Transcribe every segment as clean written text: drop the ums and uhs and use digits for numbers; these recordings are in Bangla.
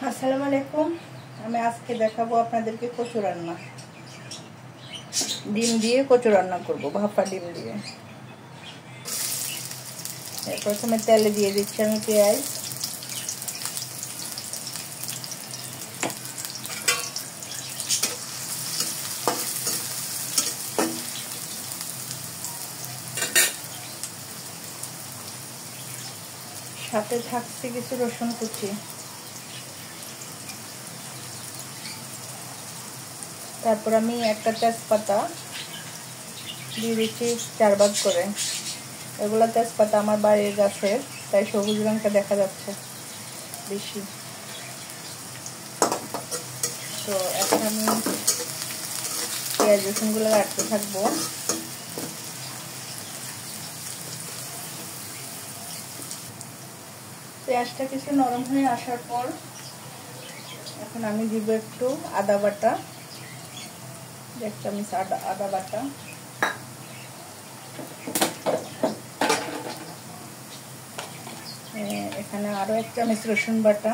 আসসালামু আলাইকুম। আমি আজকে দেখাবো আপনাদেরকে কচু রান্না। ডিম দিয়ে কচু রান্না করব, ভাপা ডিম দিয়ে। প্রথমে তেলে দিয়ে দিচ্ছি আমি পেঁয়াজ, সাথে থাকছে কিছু রসুন কুচি, তারপর আমি একটা তেজপাতা দিয়ে দিচ্ছি 4 ভাগ করে। এগুলো তেজপাতা আমার বাড়ির গাছের, তাই সবুজ রঙটা দেখা যাচ্ছে বেশি। তো এখন আমি পেঁয়াজ রসুনগুলো কাটতে থাকবো। পেঁয়াজটা কিছু নরম হয়ে আসার পর এখন আমি দিব একটু আদা বাটা, 1 চামচ আদা বাটা, এখানে আরো 1 চামচ রসুন বাটা,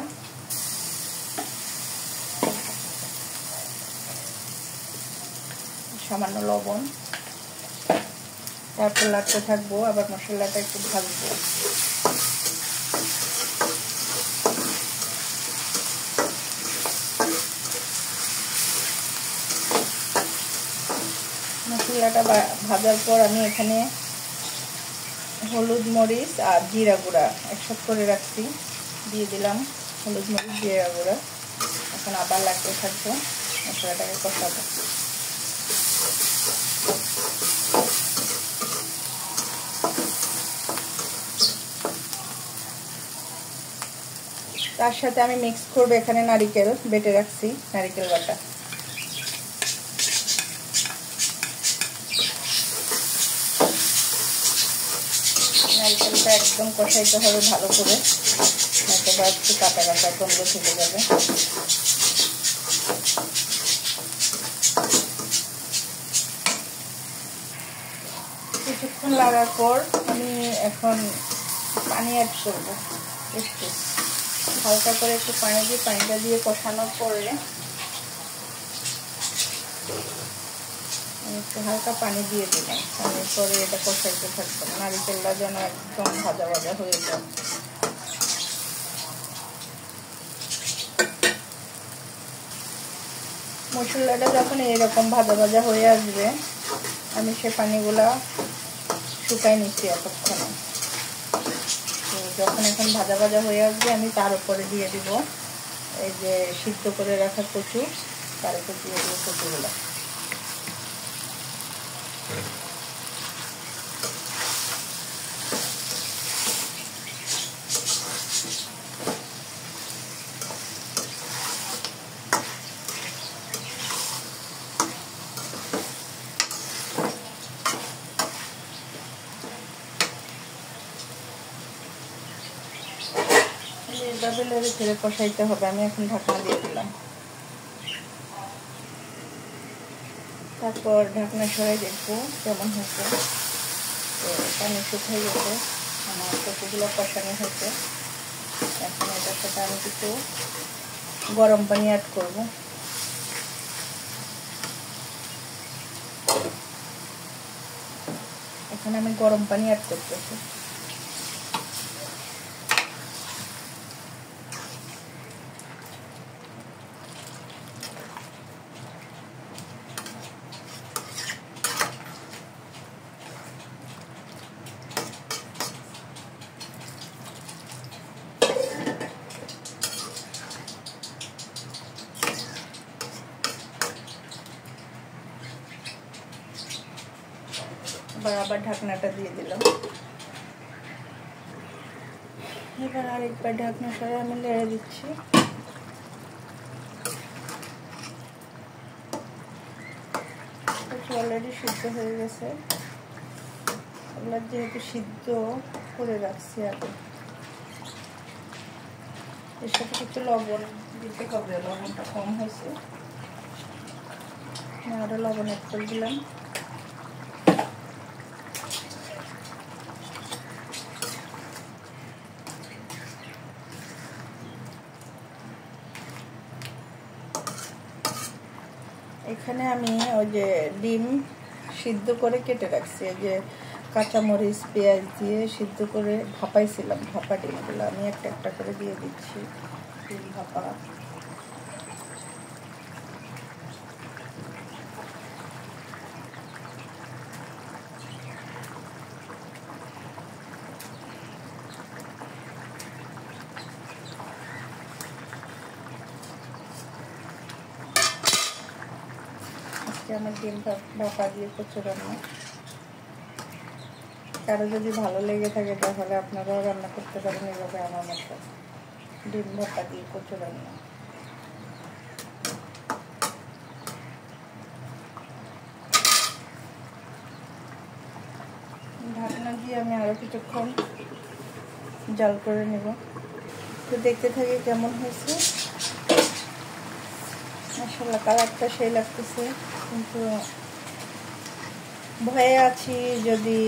সামান্য লবণ। তারপর লাগতে থাকবো, আবার মশলাটা একটু ভাজবো। মশলাটা ভাজার পর আমি এখানে হলুদ মরিচ আর জিরা গুঁড়া একসাথে করে রাখছি, দিয়ে দিলাম হলুদ মরিচ জিরা গুঁড়া। এখন আবার লাগতে থাকবো, মশলাটাকে কষাবো। তার সাথে আমি মিক্স করবো এখানে নারিকেল বেটে রাখছি, নারিকেল বাটা। নারিকেলটা একদম কষাইতে হবে ভালো করে, নয়তো একটু কাটা কাটা গন্ধ থেকে যাবে। কিছুক্ষণ লাগার পর আমি এখন পানি অ্যাড করবো। একটু হালকা করে একটু পানিটা দিয়ে কষানোর পরে একটু হালকা পানি দিয়ে দিলাম। পানির পরে এটা কষাইতে থাকবে, নারিকেলটা যেন একদম ভাজা ভাজা হয়ে যায়। মশলাটা যখন এরকম ভাজা ভাজা হয়ে আসবে, আমি সে পানিগুলা শুকাই নিচ্ছি এতক্ষণে। তো যখন এখন ভাজা ভাজা হয়ে আসবে, আমি তার উপরে দিয়ে দিব এই যে সিদ্ধ করে রাখা কচু, তার উপর দিয়ে দিব কচুগুলা। এইভাবে নেড়ে চেড়ে কষাইতে হবে। আমি এখন ঢাকনা দিয়ে দিলাম। তারপর ঢাকনা সরাই দেখবো কেমন হয়েছে। তো পানি শুকিয়ে গেছে, আমার কচুগুলো কষানো হয়েছে। এখন এটার সাথে আমি কিছু গরম পানি অ্যাড করব। এখানে আমি গরম পানি অ্যাড করতেছি। আবার ঢাকনাটা দিয়ে দিলাম। এবার আরেকবার ঢাকনা সরে আমি নেড়ে দিচ্ছি। অলরেডি সিদ্ধ হয়ে গেছে। এগুলো যেহেতু সিদ্ধ করে রাখছি আগে, এর সাথে একটু লবণ দিতে হবে। লবণটা কম হয়েছে, আরো লবণ অ্যাড করে দিলাম। এখানে আমি ওই যে ডিম সিদ্ধ করে কেটে রাখছি, যে কাঁচামরিচ পেঁয়াজ দিয়ে সিদ্ধ করে ভাপাইছিলাম, ভাপা ডিমগুলো আমি একটা একটা করে দিয়ে দিচ্ছি। ডিম ভাপা আমার ডিম ভাপা দিয়ে কচু রান্না। কারো যদি ভালো লেগে থাকে তাহলে আপনারাও রান্না করতে পারেন এভাবে আমার মতো, ডিম ভাপা দিয়ে কচু রান্না। ঢাকনা দিয়ে আমি আরো কিছুক্ষণ জাল করে নেব। তো দেখতে থাকি কেমন হয়েছে। মাশাআল্লাহ কালারটা সেই লাগতেছে, কিন্তু ভয়ে আছি যদি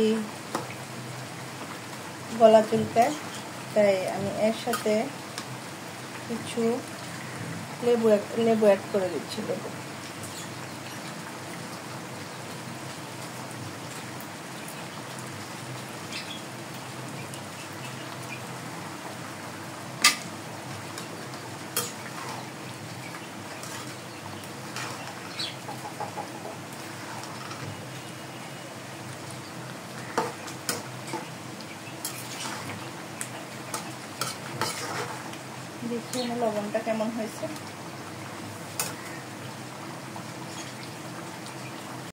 গলা চুলকায়, তাই আমি এর সাথে কিছু লেবু অ্যাড করে দিচ্ছি। লেবু দেখি লবণটা কেমন হয়েছে।